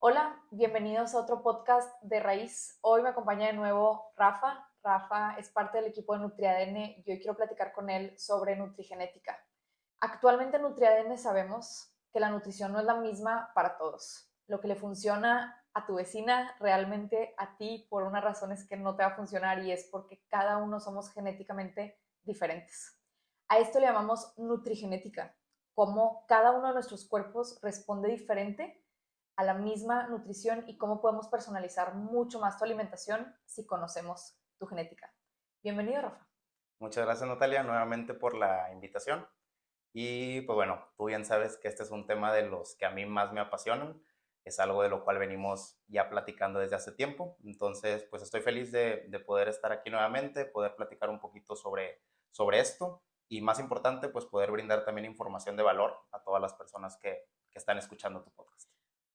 Hola, bienvenidos a otro podcast de Raíz. Hoy me acompaña de nuevo Rafa. Rafa es parte del equipo de NutriADN y hoy quiero platicar con él sobre nutrigenética. Actualmente en NutriADN sabemos que la nutrición no es la misma para todos. Lo que le funciona a tu vecina, realmente a ti, por una razón es que no te va a funcionar y es porque cada uno somos genéticamente diferentes. A esto le llamamos nutrigenética, cómo cada uno de nuestros cuerpos responde diferente a la misma nutrición y cómo podemos personalizar mucho más tu alimentación si conocemos tu genética. Bienvenido, Rafa. Muchas gracias, Natalia, nuevamente por la invitación. Y pues bueno, tú bien sabes que este es un tema de los que a mí más me apasionan. Es algo de lo cual venimos ya platicando desde hace tiempo. Entonces, pues estoy feliz de poder estar aquí nuevamente, poder platicar un poquito sobre esto y más importante, pues poder brindar también información de valor a todas las personas que están escuchando tu podcast.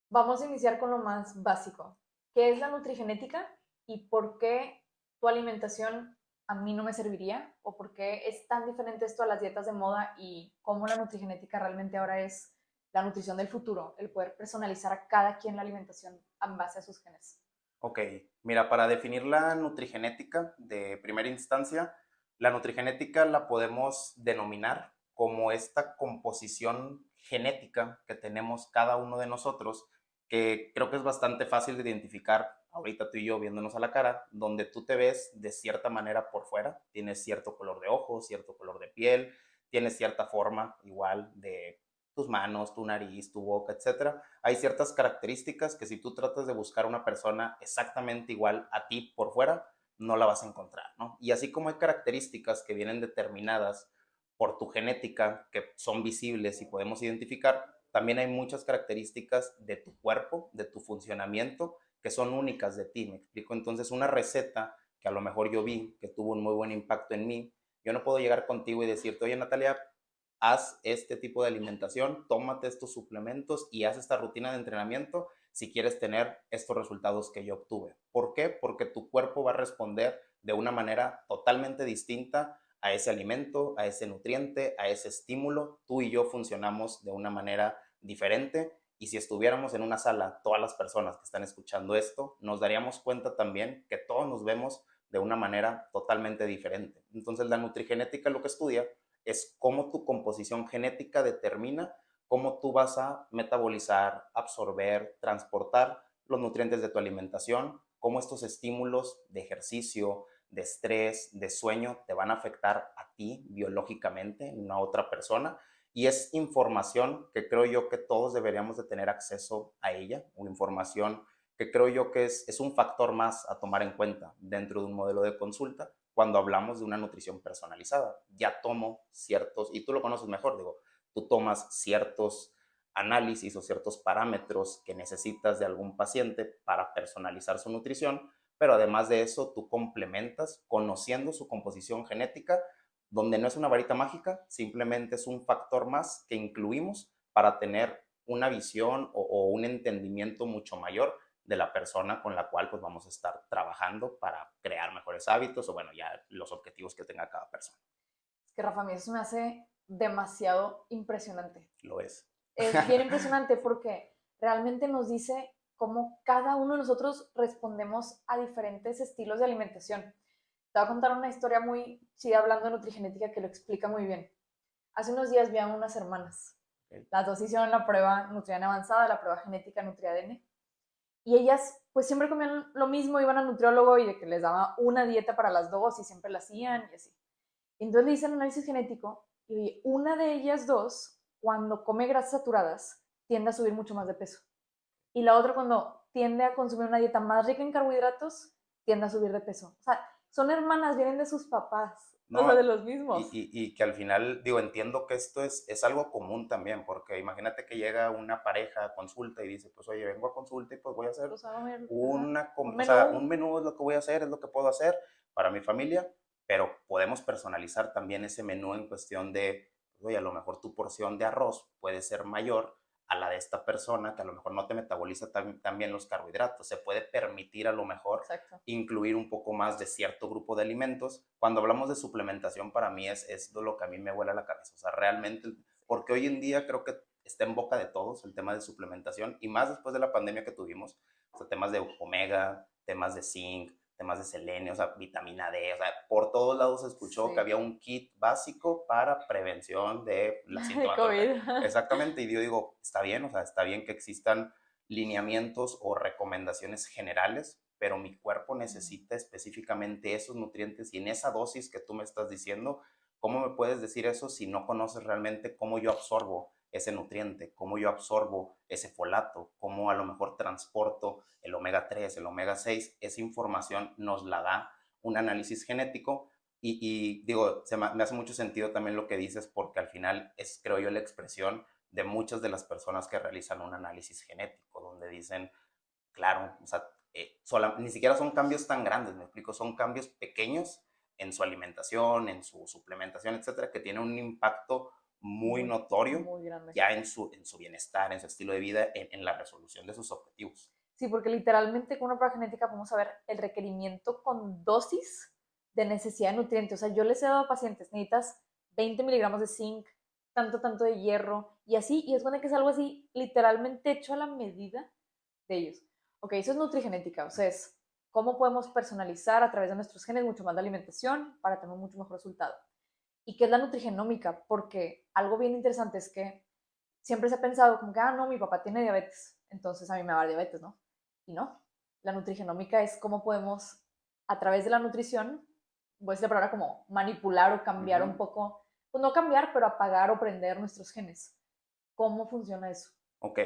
Vamos a iniciar con lo más básico. ¿Qué es la nutrigenética y por qué tu alimentación a mí no me serviría? ¿O por qué es tan diferente esto a las dietas de moda y cómo la nutrigenética realmente ahora es la nutrición del futuro, el poder personalizar a cada quien la alimentación en base a sus genes? Ok, mira, para definir la nutrigenética de primera instancia, la nutrigenética la podemos denominar como esta composición genética que tenemos cada uno de nosotros, que creo que es bastante fácil de identificar ahorita tú y yo viéndonos a la cara, donde tú te ves de cierta manera por fuera, tienes cierto color de ojos, cierto color de piel, tienes cierta forma igual de tus manos, tu nariz, tu boca, etcétera. Hay ciertas características que si tú tratas de buscar una persona exactamente igual a ti por fuera, no la vas a encontrar, ¿no? Y así como hay características que vienen determinadas por tu genética, que son visibles y podemos identificar, también hay muchas características de tu cuerpo, de tu funcionamiento, que son únicas de ti, ¿me explico? Entonces, una receta que a lo mejor yo vi, que tuvo un muy buen impacto en mí, yo no puedo llegar contigo y decirte, oye Natalia, haz este tipo de alimentación, tómate estos suplementos y haz esta rutina de entrenamiento si quieres tener estos resultados que yo obtuve. ¿Por qué? Porque tu cuerpo va a responder de una manera totalmente distinta a ese alimento, a ese nutriente, a ese estímulo. Tú y yo funcionamos de una manera diferente y si estuviéramos en una sala, todas las personas que están escuchando esto, nos daríamos cuenta también que todos nos vemos de una manera totalmente diferente. Entonces la nutrigenética lo que estudia es cómo tu composición genética determina cómo tú vas a metabolizar, absorber, transportar los nutrientes de tu alimentación, cómo estos estímulos de ejercicio, de estrés, de sueño te van a afectar a ti biológicamente, no a otra persona. Y es información que creo yo que todos deberíamos de tener acceso a ella, una información que creo yo que es un factor más a tomar en cuenta dentro de un modelo de consulta cuando hablamos de una nutrición personalizada. Ya tomo ciertos, y tú lo conoces mejor, digo, tú tomas ciertos análisis o ciertos parámetros que necesitas de algún paciente para personalizar su nutrición, pero además de eso, tú complementas conociendo su composición genética, donde no es una varita mágica, simplemente es un factor más que incluimos para tener una visión o un entendimiento mucho mayor de la persona con la cual pues vamos a estar trabajando para crear mejores hábitos o bueno, ya los objetivos que tenga cada persona. Es que Rafa, a mí eso me hace demasiado impresionante. Lo es. Es bien impresionante porque realmente nos dice cómo cada uno de nosotros respondemos a diferentes estilos de alimentación. Te voy a contar una historia muy chida hablando de nutrigenética que lo explica muy bien. Hace unos días vi a unas hermanas. Okay. Las dos hicieron la prueba Nutriana avanzada, la prueba genética NutriADN. Y ellas pues siempre comían lo mismo, iban al nutriólogo y de que les daba una dieta para las dos y siempre la hacían y así. Entonces le hice el análisis genético y oye, una de ellas dos, cuando come grasas saturadas, tiende a subir mucho más de peso. Y la otra, cuando tiende a consumir una dieta más rica en carbohidratos, tiende a subir de peso. O sea, son hermanas, vienen de sus papás, o sea, No, de los mismos. y que al final, digo, entiendo que esto es algo común también, porque imagínate que llega una pareja a consulta y dice, pues oye, vengo a consulta y pues voy a hacer Pues a ver, una, un o sea, menú. un menú es lo que voy a hacer, es lo que puedo hacer para mi familia, pero podemos personalizar también ese menú en cuestión de, pues, oye, a lo mejor tu porción de arroz puede ser mayor a la de esta persona que a lo mejor no te metaboliza tan bien los carbohidratos. Se puede permitir a lo mejor Exacto. incluir un poco más de cierto grupo de alimentos. Cuando hablamos de suplementación, para mí es lo que a mí me vuela la cabeza. O sea, realmente, porque hoy en día creo que está en boca de todos el tema de suplementación y más después de la pandemia que tuvimos, o sea, temas de omega, temas de zinc, temas de selenio, o sea, vitamina D, o sea, por todos lados se escuchó que Sí. había un kit básico para prevención de la De sintomatología. COVID. Exactamente, y yo digo, está bien, o sea, está bien que existan lineamientos o recomendaciones generales, pero mi cuerpo necesita específicamente esos nutrientes y en esa dosis que tú me estás diciendo, ¿cómo me puedes decir eso si no conoces realmente cómo yo absorbo ese nutriente, cómo yo absorbo ese folato, cómo a lo mejor transporto el omega 3, el omega 6? Esa información nos la da un análisis genético y digo, me hace mucho sentido también lo que dices porque al final es, creo yo, la expresión de muchas de las personas que realizan un análisis genético, donde dicen, claro, o sea, ni siquiera son cambios tan grandes, me explico, son cambios pequeños en su alimentación, en su suplementación, etcétera, que tienen un impacto muy Muy, notorio muy grande. ya en su bienestar, en su estilo de vida, en la resolución de sus objetivos. Sí, porque literalmente con una prueba genética podemos saber el requerimiento con dosis de necesidad de nutrientes. O sea, yo les he dado a pacientes, necesitas 20 miligramos de zinc, tanto de hierro, y así, y es bueno que es algo así literalmente hecho a la medida de ellos. Ok, eso es nutrigenética, o sea, es cómo podemos personalizar a través de nuestros genes mucho más la alimentación para tener un mucho mejor resultado. ¿Y qué es la nutrigenómica? Porque algo bien interesante es que siempre se ha pensado como que, ah, no, mi papá tiene diabetes, entonces a mí me va a dar diabetes, ¿no? Y no, la nutrigenómica es cómo podemos, a través de la nutrición, voy a decir la palabra como manipular o cambiar un poco, pues no cambiar, pero apagar o prender nuestros genes. ¿Cómo funciona eso? Ok,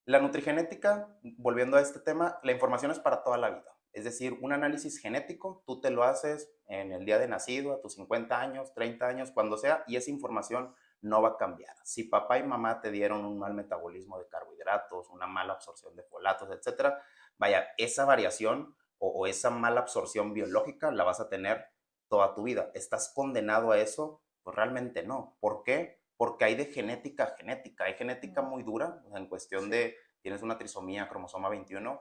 la nutrigenética, volviendo a este tema, la información es para toda la vida. Es decir, un análisis genético, tú te lo haces en el día de nacido, a tus 50 años, 30 años, cuando sea, y esa información no va a cambiar. Si papá y mamá te dieron un mal metabolismo de carbohidratos, una mala absorción de folatos, etcétera, vaya, esa variación o esa mala absorción biológica la vas a tener toda tu vida. ¿Estás condenado a eso? Pues realmente no. ¿Por qué? Porque hay de genética a genética. Hay genética muy dura, o sea, en cuestión Sí. de, tienes una trisomía, cromosoma 21,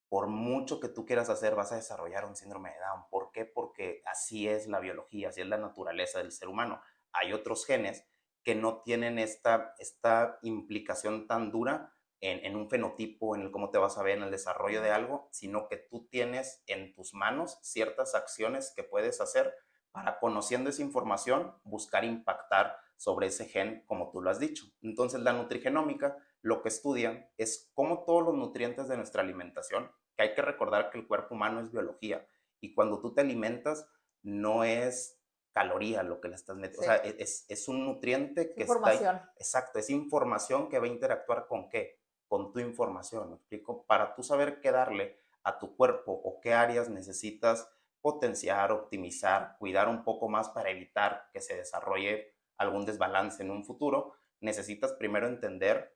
por mucho que tú quieras hacer, vas a desarrollar un síndrome de Down. ¿Por qué? Porque así es la biología, así es la naturaleza del ser humano. Hay otros genes que no tienen esta implicación tan dura en un fenotipo, en el cómo te vas a ver, en el desarrollo de algo, sino que tú tienes en tus manos ciertas acciones que puedes hacer para, conociendo esa información, buscar impactar sobre ese gen, como tú lo has dicho. Entonces, la nutrigenómica lo que estudia es cómo todos los nutrientes de nuestra alimentación, que hay que recordar que el cuerpo humano es biología, y cuando tú te alimentas, no es caloría lo que le estás metiendo, Sí. o sea, es un nutriente que está ahí, Información. exacto, es información que va a interactuar con qué, con tu información, ¿me explico? Para tú saber qué darle a tu cuerpo o qué áreas necesitas potenciar, optimizar, cuidar un poco más para evitar que se desarrolle algún desbalance en un futuro, necesitas primero entender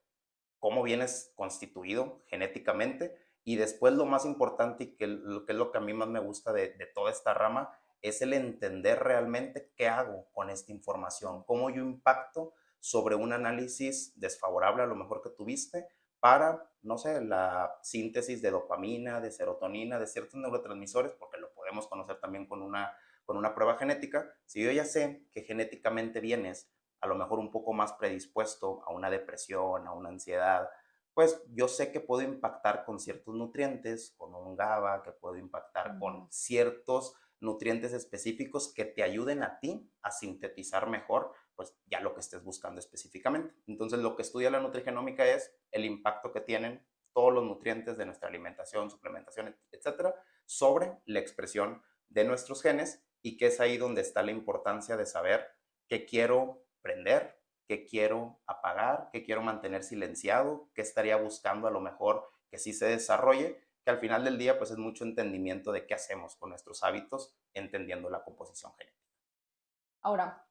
cómo vienes constituido genéticamente y después lo más importante y que es lo que a mí más me gusta de toda esta rama es el entender realmente qué hago con esta información, cómo yo impacto sobre un análisis desfavorable a lo mejor que tuviste para, no sé, la síntesis de dopamina, de serotonina, de ciertos neurotransmisores, porque lo podemos conocer también con una prueba genética. Si yo ya sé que genéticamente vienes a lo mejor un poco más predispuesto a una depresión, a una ansiedad, pues yo sé que puedo impactar con ciertos nutrientes, con un GABA, que puedo impactar con ciertos nutrientes específicos que te ayuden a ti a sintetizar mejor, pues ya lo que estés buscando específicamente. Entonces, lo que estudia la nutrigenómica es el impacto que tienen todos los nutrientes de nuestra alimentación, suplementación, etcétera, sobre la expresión de nuestros genes y que es ahí donde está la importancia de saber qué quiero prender, qué quiero apagar, qué quiero mantener silenciado, qué estaría buscando a lo mejor que sí se desarrolle, que al final del día pues es mucho entendimiento de qué hacemos con nuestros hábitos, entendiendo la composición genética. Ahora,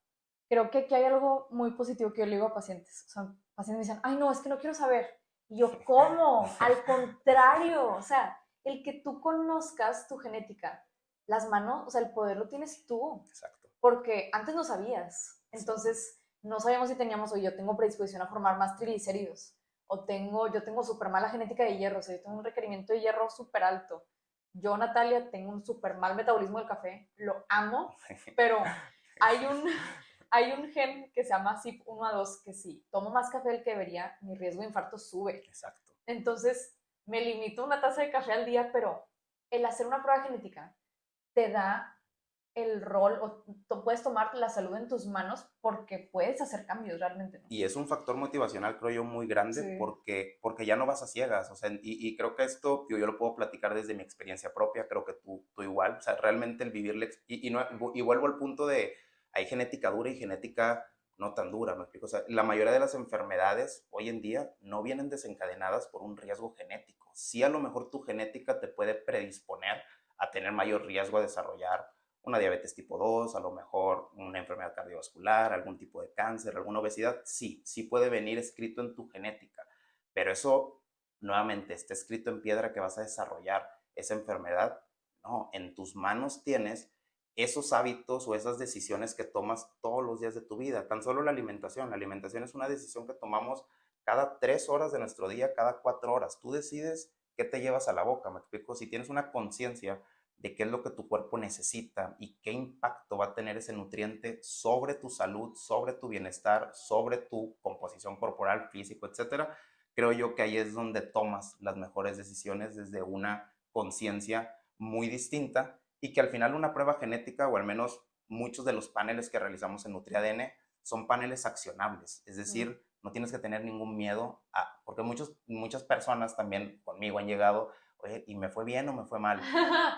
creo que aquí hay algo muy positivo que yo le digo a pacientes. O sea, pacientes me dicen, ay, no, es que no quiero saber. Y yo, ¿cómo? Al contrario, o sea, el que tú conozcas tu genética, las manos, o sea, el poder lo tienes tú, Exacto. porque antes no sabías. Entonces, no sabíamos si teníamos, o yo tengo predisposición a formar más triglicéridos, o yo tengo súper mala genética de hierro, o sea, yo tengo un requerimiento de hierro súper alto. Yo, Natalia, tengo un súper mal metabolismo del café, lo amo, pero hay un, Hay un gen que se llama CYP1A2 que si tomo más café del que debería, mi riesgo de infarto sube. Exacto. Entonces, me limito a una taza de café al día, pero el hacer una prueba genética te da el rol, o puedes tomar la salud en tus manos porque puedes hacer cambios realmente, ¿no? Y es un factor motivacional, creo yo, muy grande Sí. porque ya no vas a ciegas, o sea, y creo que esto yo lo puedo platicar desde mi experiencia propia, creo que tú igual, o sea, realmente el vivir, y vuelvo al punto de, hay genética dura y genética no tan dura, me explico, o sea, la mayoría de las enfermedades hoy en día no vienen desencadenadas por un riesgo genético, sí a lo mejor tu genética te puede predisponer a tener mayor riesgo a desarrollar una diabetes tipo 2, a lo mejor una enfermedad cardiovascular, algún tipo de cáncer, alguna obesidad, sí puede venir escrito en tu genética, pero eso nuevamente está escrito en piedra que vas a desarrollar esa enfermedad. No, en tus manos tienes esos hábitos o esas decisiones que tomas todos los días de tu vida. Tan solo la alimentación es una decisión que tomamos cada 3 horas de nuestro día, cada 4 horas. Tú decides qué te llevas a la boca, me explico. Si tienes una conciencia de qué es lo que tu cuerpo necesita y qué impacto va a tener ese nutriente sobre tu salud, sobre tu bienestar, sobre tu composición corporal, físico, etcétera, creo yo que ahí es donde tomas las mejores decisiones desde una conciencia muy distinta y que al final una prueba genética, o al menos muchos de los paneles que realizamos en NutriADN, son paneles accionables, es decir, no tienes que tener ningún miedo porque muchas personas también conmigo han llegado, oye, ¿y me fue bien o me fue mal?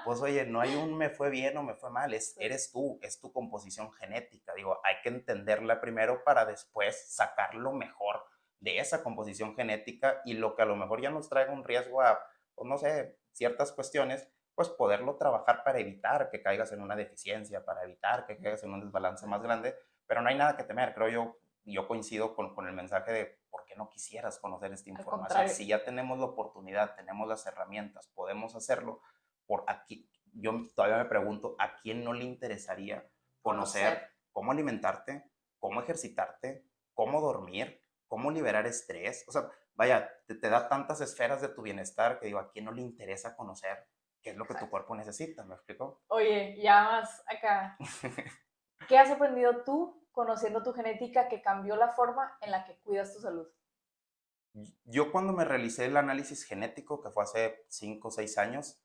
Pues oye, no hay un me fue bien o me fue mal, eres tú, es tu composición genética. Digo, hay que entenderla primero para después sacar lo mejor de esa composición genética y lo que a lo mejor ya nos traiga un riesgo a, pues no sé, ciertas cuestiones, pues poderlo trabajar para evitar que caigas en una deficiencia, para evitar que caigas en un desbalance más grande, pero no hay nada que temer, creo yo coincido con el mensaje de por qué no quisieras conocer esta información. Si ya tenemos la oportunidad, tenemos las herramientas, podemos hacerlo, por aquí, yo todavía me pregunto, ¿a quién no le interesaría conocer cómo alimentarte, cómo ejercitarte, cómo dormir, cómo liberar estrés? O sea, vaya, te da tantas esferas de tu bienestar que digo, ¿a quién no le interesa conocer qué es lo que tu cuerpo necesita? ¿Me explico? Oye, ya más acá. ¿Qué has aprendido tú conociendo tu genética que cambió la forma en la que cuidas tu salud? Yo cuando me realicé el análisis genético, que fue hace 5 o 6 años,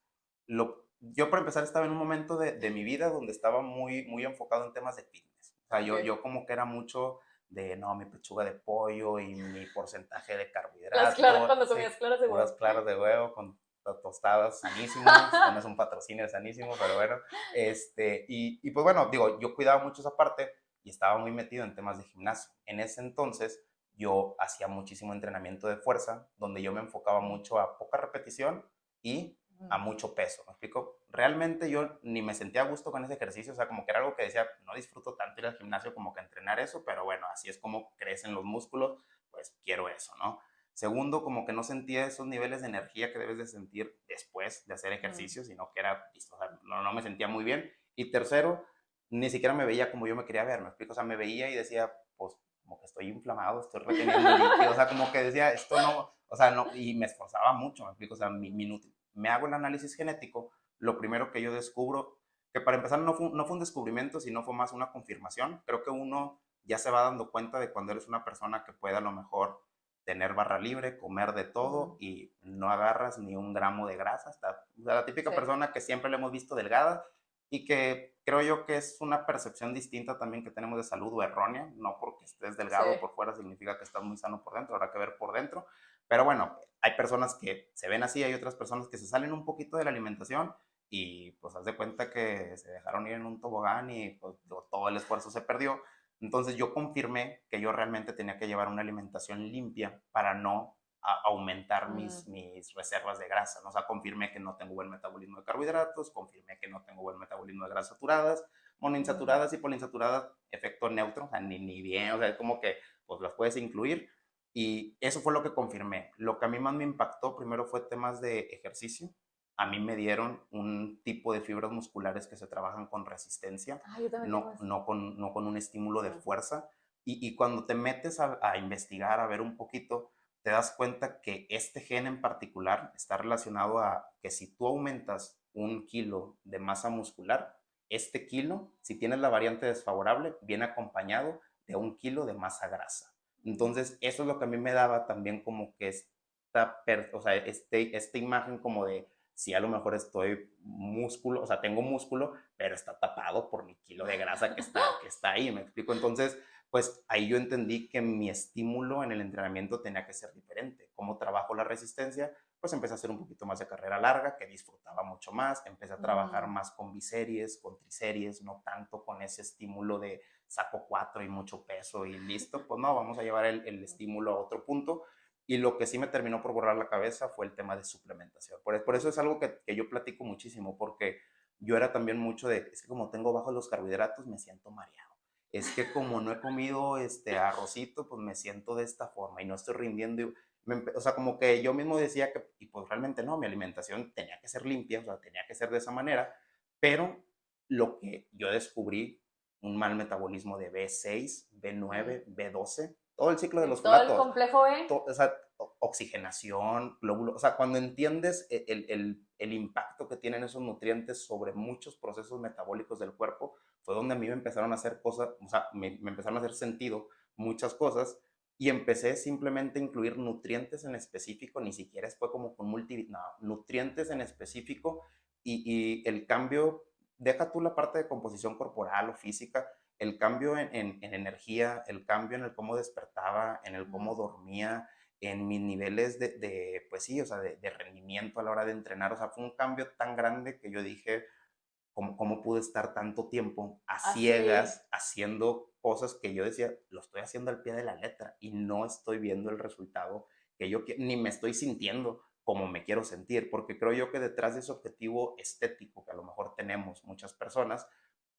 yo para empezar estaba en un momento de mi vida donde estaba muy enfocado en temas de fitness. O sea, yo como que era mucho de, no, mi pechuga de pollo y mi porcentaje de carbohidratos. Cuando comías claras de huevo. Puras claras de huevo con tostadas sanísimas. Esto no es un patrocinio sanísimo, pero bueno. Y pues bueno, digo, yo cuidaba mucho esa parte y estaba muy metido en temas de gimnasio. En ese entonces yo hacía muchísimo entrenamiento de fuerza, donde yo me enfocaba mucho a poca repetición y a mucho peso. ¿Me explico? Realmente yo ni me sentía a gusto con ese ejercicio, o sea, como que era algo que decía, no disfruto tanto ir al gimnasio como que entrenar eso, pero bueno, así es como crecen los músculos, pues quiero eso, ¿no? Segundo, como que no sentía esos niveles de energía que debes de sentir después de hacer ejercicio, sino que era, o sea, no me sentía muy bien. Y tercero, ni siquiera me veía como yo me quería ver, ¿me explico? O sea, me veía y decía, pues como que estoy inflamado, estoy reteniendo líquido, o sea, como que decía, esto no, o sea, no, y me esforzaba mucho, me explico, o sea, me hago el análisis genético, lo primero que yo descubro, que para empezar no fue un descubrimiento, sino fue más una confirmación, creo que uno ya se va dando cuenta de cuando eres una persona que puede a lo mejor tener barra libre, comer de todo y no agarras ni un gramo de grasa, o sea, la típica persona que siempre le hemos visto delgada, y que creo yo que es una percepción distinta también que tenemos de salud o errónea, no porque estés delgado por fuera significa que estás muy sano por dentro, habrá que ver por dentro, pero bueno, hay personas que se ven así, hay otras personas que se salen un poquito de la alimentación y pues haz de cuenta que se dejaron ir en un tobogán y pues todo el esfuerzo se perdió. Entonces yo confirmé que yo realmente tenía que llevar una alimentación limpia para no aumentar mis reservas de grasa, ¿no? O sea, confirmé que no tengo buen metabolismo de carbohidratos, confirmé que no tengo buen metabolismo de grasas saturadas, monoinsaturadas y poliinsaturadas, efecto neutro, o sea, ni bien, o sea, es como que pues las puedes incluir y eso fue lo que confirmé. Lo que a mí más me impactó primero fue temas de ejercicio. A mí me dieron un tipo de fibras musculares que se trabajan con resistencia, no con un estímulo de fuerza. Y cuando te metes a investigar, a ver un poquito, te das cuenta que este gen en particular está relacionado a que si tú aumentas 1 kilo de masa muscular, este kilo, si tienes la variante desfavorable, viene acompañado de 1 kilo de masa grasa. Entonces, eso es lo que a mí me daba también como que o sea, esta imagen como de, si a lo mejor estoy músculo, o sea, tengo músculo, pero está tapado por mi kilo de grasa que está ahí, ¿me explico? Entonces, pues ahí yo entendí que mi estímulo en el entrenamiento tenía que ser diferente. ¿Cómo trabajo la resistencia? Pues empecé a hacer un poquito más de carrera larga, que disfrutaba mucho más, empecé a trabajar más con biseries, con triseries, no tanto con ese estímulo de saco 4 y mucho peso y listo, pues no, vamos a llevar el estímulo a otro punto. Y lo que sí me terminó por borrar la cabeza fue el tema de suplementación. Por eso es algo que yo platico muchísimo, porque yo era también mucho de, es que como tengo bajos los carbohidratos, me siento mareado. Es que como no he comido arrocito, pues me siento de esta forma y no estoy rindiendo. O sea, como que yo mismo decía que, y pues realmente no, mi alimentación tenía que ser limpia, o sea, tenía que ser de esa manera, pero lo que yo descubrí, un mal metabolismo de B6, B9, B12, todo el ciclo de los Todo el folatos, complejo B. o sea, oxigenación, glóbulos, o sea, cuando entiendes el impacto que tienen esos nutrientes sobre muchos procesos metabólicos del cuerpo, fue donde a mí me empezaron a hacer cosas, o sea, me empezaron a hacer sentido muchas cosas y empecé simplemente a incluir nutrientes en específico, ni siquiera fue como con no, nutrientes en específico y el cambio, deja tú la parte de composición corporal o física, el cambio en energía, el cambio en el cómo despertaba, en el cómo dormía, en mis niveles pues sí, o sea, de rendimiento a la hora de entrenar, o sea, fue un cambio tan grande que yo dije, ¿cómo pude estar tanto tiempo a Así. ciegas haciendo cosas que yo decía, lo estoy haciendo al pie de la letra y no estoy viendo el resultado que yo quiero, ni me estoy sintiendo como me quiero sentir, porque creo yo que detrás de ese objetivo estético que a lo mejor tenemos muchas personas,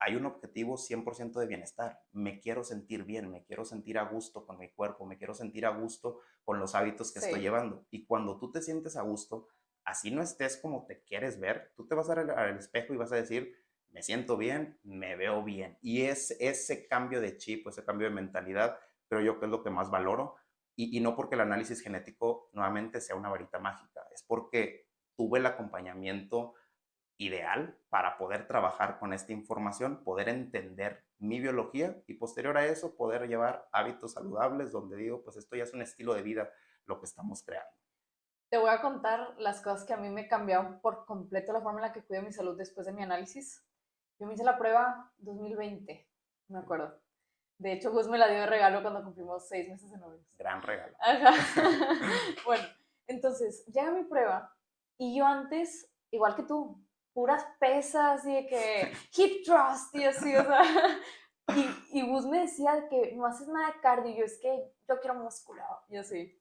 hay un objetivo 100% de bienestar. Me quiero sentir bien, me quiero sentir a gusto con mi cuerpo, me quiero sentir a gusto con los hábitos que estoy Sí. llevando. Y cuando tú te sientes a gusto, así no estés como te quieres ver, tú te vas a ver al espejo y vas a decir, me siento bien, me veo bien. Y es ese cambio de chip, ese cambio de mentalidad, creo yo que es lo que más valoro. Y no porque el análisis genético nuevamente sea una varita mágica, es porque tuve el acompañamiento ideal para poder trabajar con esta información, poder entender mi biología y posterior a eso poder llevar hábitos saludables donde digo, pues esto ya es un estilo de vida lo que estamos creando. Te voy a contar las cosas que a mí me cambiaron por completo la forma en la que cuido mi salud después de mi análisis. Yo me hice la prueba 2020, me acuerdo. De hecho, Gus me la dio de regalo cuando cumplimos 6 meses de novios. Gran regalo. Ajá. Bueno, entonces llega mi prueba y yo antes, igual que tú, puras pesas y de que hip thrust y así, o sea. Y Gus me decía que no haces nada de cardio y yo es que yo quiero músculo y así.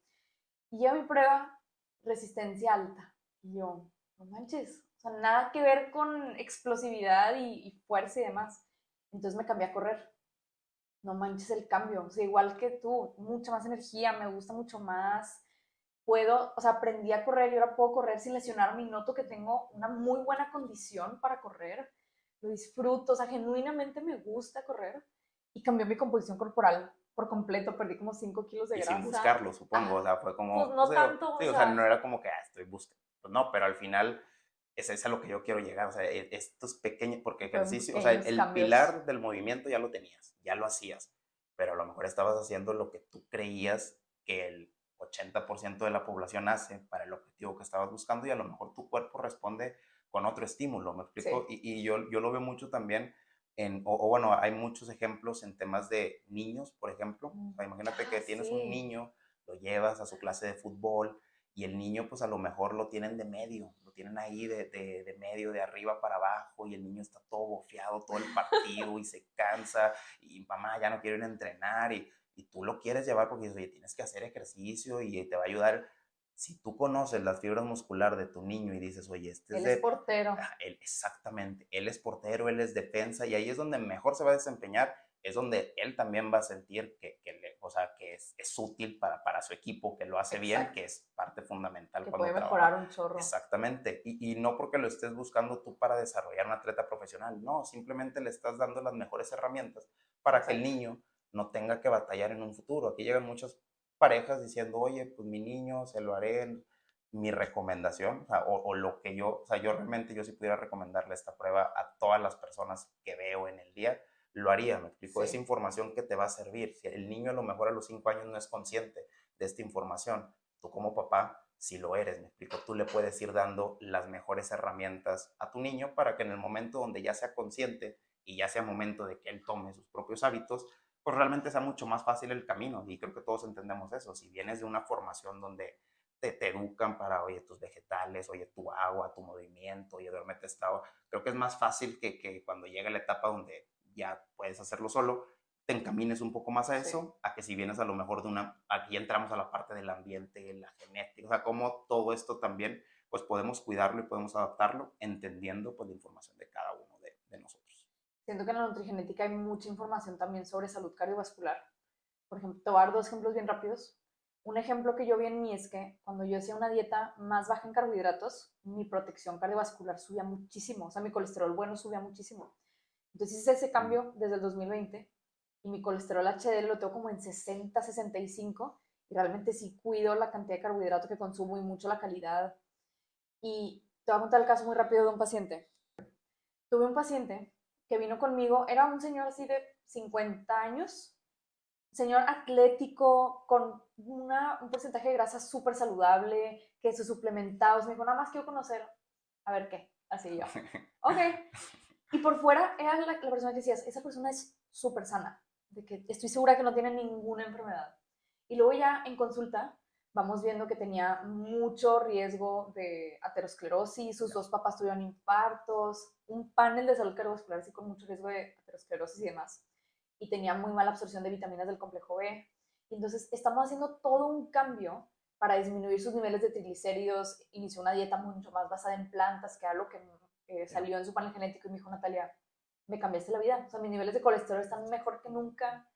Y ya mi prueba, resistencia alta. Y yo, no manches, o sea, nada que ver con explosividad y fuerza y demás. Entonces me cambié a correr. No manches el cambio, o sea, igual que tú, mucha más energía, me gusta mucho más. Puedo, o sea, aprendí a correr y ahora puedo correr sin lesionarme y noto que tengo una muy buena condición para correr. Lo disfruto, o sea, genuinamente me gusta correr y cambió mi composición corporal por completo, perdí como 5 kilos de Y sin grasa. buscarlo, supongo, o Ah, sea, fue pues como, o no sea, tanto, o sí, o sea, no sea, era como que estoy buscando, pues no, pero al final es a lo que yo quiero llegar, o sea, estos pequeños, porque fueron ejercicio, o sea, pequeños el cambios. pilar del movimiento ya lo tenías, ya lo hacías, pero a lo mejor estabas haciendo lo que tú creías que el 80% de la población hace para el objetivo que estabas buscando y a lo mejor tu cuerpo responde con otro estímulo, ¿me explico? Sí. Y yo lo veo mucho también o bueno, hay muchos ejemplos en temas de niños, por ejemplo. O sea, imagínate que tienes un Sí. niño, lo llevas a su clase de fútbol y el niño pues a lo mejor lo tienen de medio, lo tienen ahí de medio, de arriba para abajo y el niño está todo bofeado todo el partido y se cansa y mamá ya no quiere ir a entrenar y tú lo quieres llevar porque dices, oye, tienes que hacer ejercicio y te va a ayudar. Si tú conoces las fibras muscular de tu niño y dices, oye, este es Él es de portero. él, exactamente, él es portero, él es defensa y ahí es donde mejor se va a desempeñar, es donde él también va a sentir o sea, que es útil para su equipo, que lo hace bien, Exacto. que es parte fundamental Que cuando puede trabaja. mejorar un chorro. Exactamente, y no porque lo estés buscando tú para desarrollar un atleta profesional, no, simplemente le estás dando las mejores herramientas para que el Exacto. niño no tenga que batallar en un futuro. Aquí llegan muchas parejas diciendo, oye, pues mi niño se lo haré mi recomendación, o lo que yo, yo realmente, yo si pudiera recomendarle esta prueba a todas las personas que veo en el día, lo haría, me explico, es Sí. información que te va a servir. Si el niño a lo mejor a los 5 años no es consciente de esta información, tú como papá, si lo eres, me explico, tú le puedes ir dando las mejores herramientas a tu niño para que en el momento donde ya sea consciente y ya sea momento de que él tome sus propios hábitos, pues realmente sea mucho más fácil el camino. Y creo que todos entendemos eso. Si vienes de una formación donde te educan para, oye, tus vegetales, oye, tu agua, tu movimiento, oye, duérmete estado. Creo que es más fácil que cuando llegue la etapa donde ya puedes hacerlo solo, te encamines un poco más a Sí. eso, a que si vienes a lo mejor de una, aquí entramos a la parte del ambiente, la genética, o sea, cómo todo esto también, pues podemos cuidarlo y podemos adaptarlo, entendiendo pues la información de cada uno de nosotros. Siento que en la nutrigenética hay mucha información también sobre salud cardiovascular. Por ejemplo, te voy a dar 2 ejemplos bien rápidos. Un ejemplo que yo vi en mí es que cuando yo hacía una dieta más baja en carbohidratos, mi protección cardiovascular subía muchísimo, o sea, mi colesterol bueno subía muchísimo. Entonces hice ese Mm. cambio desde el 2020 y mi colesterol HDL lo tengo como en 60, 65 y realmente sí cuido la cantidad de carbohidrato que consumo y mucho la calidad. Y te voy a contar el caso muy rápido de un paciente. Tuve un paciente que vino conmigo, era un señor así de 50 años, señor atlético, con un porcentaje de grasa súper saludable, que se suplementaba. Me dijo, nada más quiero conocer, a ver qué. Así yo. Ok. Y por fuera era la persona que decías, esa persona es súper sana, de que estoy segura que no tiene ninguna enfermedad. Y luego ya en consulta vamos viendo que tenía mucho riesgo de aterosclerosis, sus 2 papás tuvieron infartos, un panel de salud cardiovascular así con mucho riesgo de aterosclerosis y demás. Y tenía muy mala absorción de vitaminas del complejo B. Y entonces estamos haciendo todo un cambio para disminuir sus niveles de triglicéridos. Inició una dieta mucho más basada en plantas, que era lo que salió en su panel genético y me dijo, Natalia, me cambiaste la vida. O sea, mis niveles de colesterol están mejor que nunca.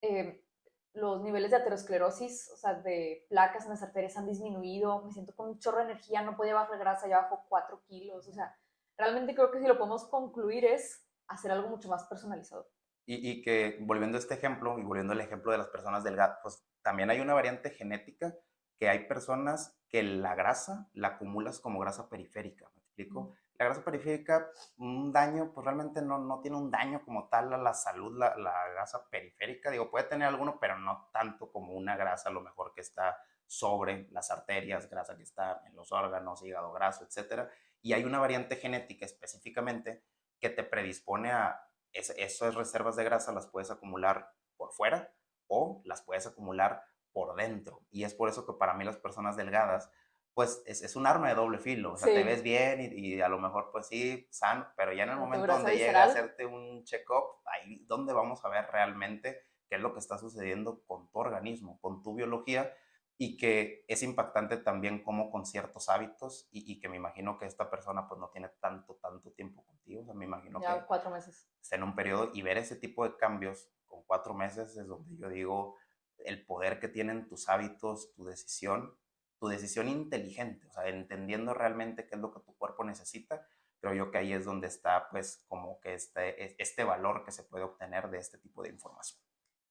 Eh, los niveles de aterosclerosis, o sea, de placas en las arterias han disminuido. Me siento con un chorro de energía, no podía bajar grasa, ya bajo 4 kilos. O sea, realmente creo que si lo podemos concluir es hacer algo mucho más personalizado. Y que volviendo a este ejemplo y volviendo al ejemplo de las personas delgadas, pues también hay una variante genética que hay personas que la grasa la acumulas como grasa periférica, ¿me explico? La grasa periférica, un daño, pues realmente no tiene un daño como tal a la salud, la grasa periférica, digo, puede tener alguno, pero no tanto como una grasa a lo mejor que está sobre las arterias, grasa que está en los órganos, hígado graso, etcétera. Y hay una variante genética específicamente que te predispone a esas reservas de grasa las puedes acumular por fuera o las puedes acumular por dentro. Y es por eso que para mí las personas delgadas, pues es un arma de doble filo. O sea, te ves Sí, bien y a lo mejor, pues sí, sano, pero ya en el pero tu momento grasa donde llega a visceral, hacerte un check-up, ahí donde vamos a ver realmente qué es lo que está sucediendo con tu organismo, con tu biología, y que es impactante también como con ciertos hábitos y que me imagino que esta persona pues no tiene tanto tiempo contigo, o sea, me imagino ya que 4 meses. está en un periodo y ver ese tipo de cambios con 4 meses es donde yo digo el poder que tienen tus hábitos, tu decisión inteligente, o sea, entendiendo realmente qué es lo que tu cuerpo necesita, creo yo que ahí es donde está pues como que este valor que se puede obtener de este tipo de información.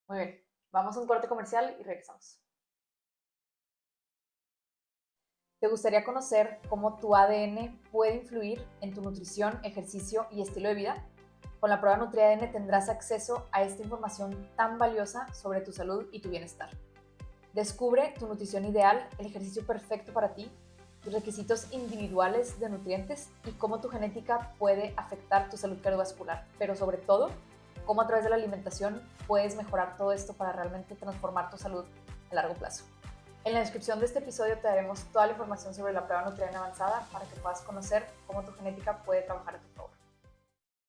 Muy bien, vamos a un corte comercial y regresamos. ¿Te gustaría conocer cómo tu ADN puede influir en tu nutrición, ejercicio y estilo de vida? Con la prueba NutriADN tendrás acceso a esta información tan valiosa sobre tu salud y tu bienestar. Descubre tu nutrición ideal, el ejercicio perfecto para ti, tus requisitos individuales de nutrientes y cómo tu genética puede afectar tu salud cardiovascular, pero sobre todo, cómo a través de la alimentación puedes mejorar todo esto para realmente transformar tu salud a largo plazo. En la descripción de este episodio te daremos toda la información sobre la prueba NutriADN avanzada para que puedas conocer cómo tu genética puede trabajar a tu favor.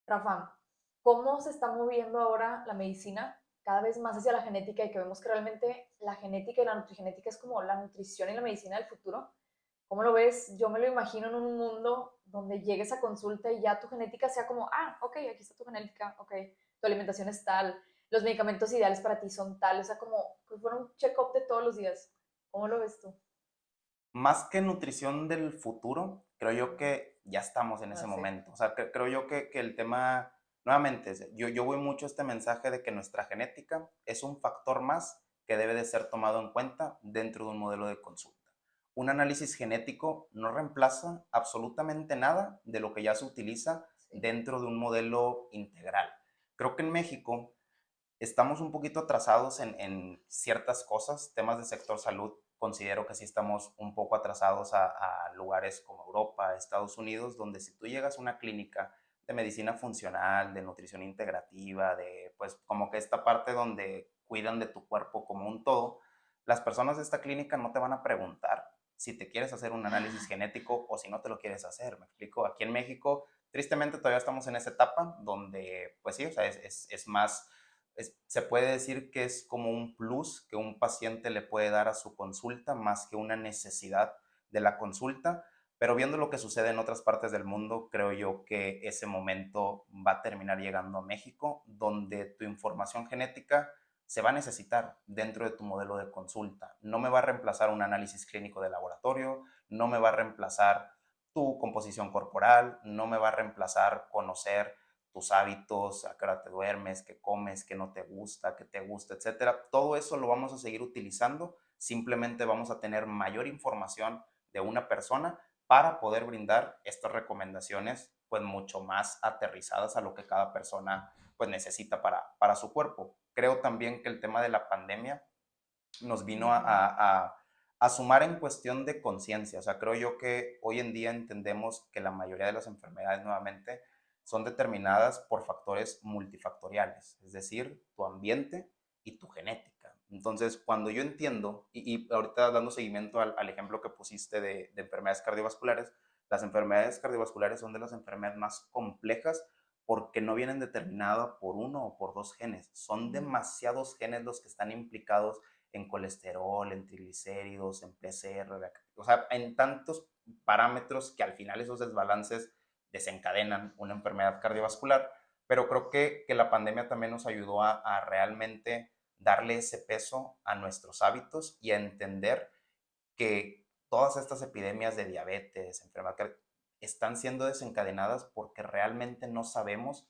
Rafa, ¿cómo se está moviendo ahora la medicina cada vez más hacia la genética y que vemos que realmente la genética y la nutrigenética es como la nutrición y la medicina del futuro? ¿Cómo lo ves? Yo me lo imagino en un mundo donde llegues a consulta y ya tu genética sea como, ah, ok, aquí está tu genética, ok, tu alimentación es tal, los medicamentos ideales para ti son tal, o sea, como que fuera un check-up de todos los días. ¿Cómo lo ves tú? Más que nutrición del futuro, creo yo que ya estamos en ese Ah, sí. momento. O sea, creo yo que el tema, nuevamente, yo voy mucho a este mensaje de que nuestra genética es un factor más que debe de ser tomado en cuenta dentro de un modelo de consulta. un análisis genético no reemplaza absolutamente nada de lo que ya se utiliza dentro de un modelo integral. Creo que en México estamos un poquito atrasados en ciertas cosas, temas de sector salud. Considero que sí estamos un poco atrasados a lugares como Europa, Estados Unidos, donde si tú llegas a una clínica de medicina funcional, de nutrición integrativa, de pues como que esta parte donde cuidan de tu cuerpo como un todo, las personas de esta clínica no te van a preguntar si te quieres hacer un análisis genético o si no te lo quieres hacer. Me explico, aquí en México, tristemente todavía estamos en esa etapa donde, pues sí, o sea, es más se puede decir que es como un plus que un paciente le puede dar a su consulta más que una necesidad de la consulta, pero viendo lo que sucede en otras partes del mundo, creo yo que ese momento va a terminar llegando a México, donde tu información genética se va a necesitar dentro de tu modelo de consulta. No me va a reemplazar un análisis clínico de laboratorio, no me va a reemplazar tu composición corporal, no me va a reemplazar conocer tus hábitos, a qué hora te duermes, qué comes, qué no te gusta, etcétera. Todo eso lo vamos a seguir utilizando, simplemente vamos a tener mayor información de una persona para poder brindar estas recomendaciones pues mucho más aterrizadas a lo que cada persona pues necesita para su cuerpo. Creo también que el tema de la pandemia nos vino a sumar en cuestión de conciencia. O sea, creo yo que hoy en día entendemos que la mayoría de las enfermedades nuevamente son determinadas por factores multifactoriales, es decir, tu ambiente y tu genética. Entonces, cuando yo entiendo, y ahorita dando seguimiento al ejemplo que pusiste de enfermedades cardiovasculares, las enfermedades cardiovasculares son de las enfermedades más complejas porque no vienen determinadas por uno o por dos genes. Son demasiados genes los que están implicados en colesterol, en triglicéridos, en PCR, o sea, en tantos parámetros que al final esos desbalances desencadenan una enfermedad cardiovascular. Pero creo que la pandemia también nos ayudó a realmente darle ese peso a nuestros hábitos y a entender que todas estas epidemias de diabetes, enfermedad, están siendo desencadenadas porque realmente no sabemos